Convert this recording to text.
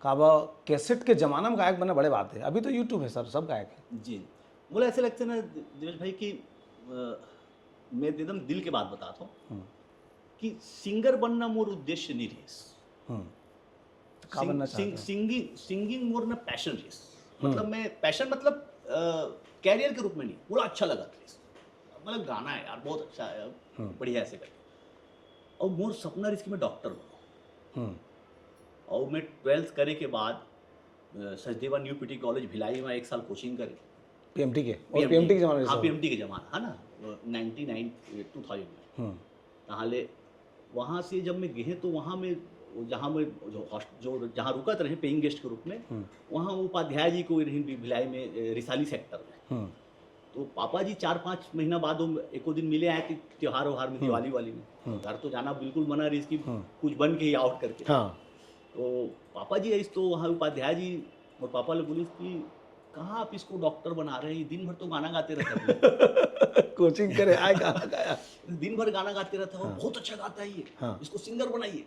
काबा cassette के ज़माना में गायक बनना बड़े बात है, अभी तो यूट्यूब है सर, सब गायक हैं। जी, मुझे ऐसे लगता है ना दिनेश भाई कि मैं एकदम दिल के बात बताता हूँ कि सिंगर बनना मोर उद्देश्य नहीं रहे। का बनना चाहते हैं? सिंगिंग मोर ना पैशन रेस, मतलब मैं पैशन मतलब कैरियर के रूप में नहीं, पूरा अच्छा लगा रेस, मतलब गाना है यार बहुत अच्छा है, बढ़िया ऐसे करके। और मोर सपना रेस कि मैं डॉक्टर बनूँ। और मैं 12th करे के बाद Sachdeva new PT college Bhilai में 1 साल कोचिंग करे। पीएमटी के, और पीएमटी के ज़माने में हाँ सब। पीएमटी के ज़माना है ना 2000 में। ताहले वहाँ से जब मैं गए तो वहाँ में जहाँ मैं जो जहाँ रुकत रहे पेइंग गेस्ट के रूप में, वहाँ उपाध्याय जी को रही भिलाई में रिसाली सेक्टर में। तो पापा जी 4-5 महीना बाद वो एको दिन मिले आए थे त्योहार वहार में, दिवाली वाली में। घर तो जाना बिल्कुल मना रही इसकी, कुछ बन के ही आउट करके। तो पापा जी इस तो वहाँ उपाध्याय जी और पापा ने बोली कि कहाँ आप इसको डॉक्टर बना रहे हैं, दिन भर तो गाना गाते रहते हैं। कोचिंग करे आए, गाना गाया। दिन भर गाना गाते रहता है और बहुत अच्छा गाता है ये, इसको सिंगर बनाइए।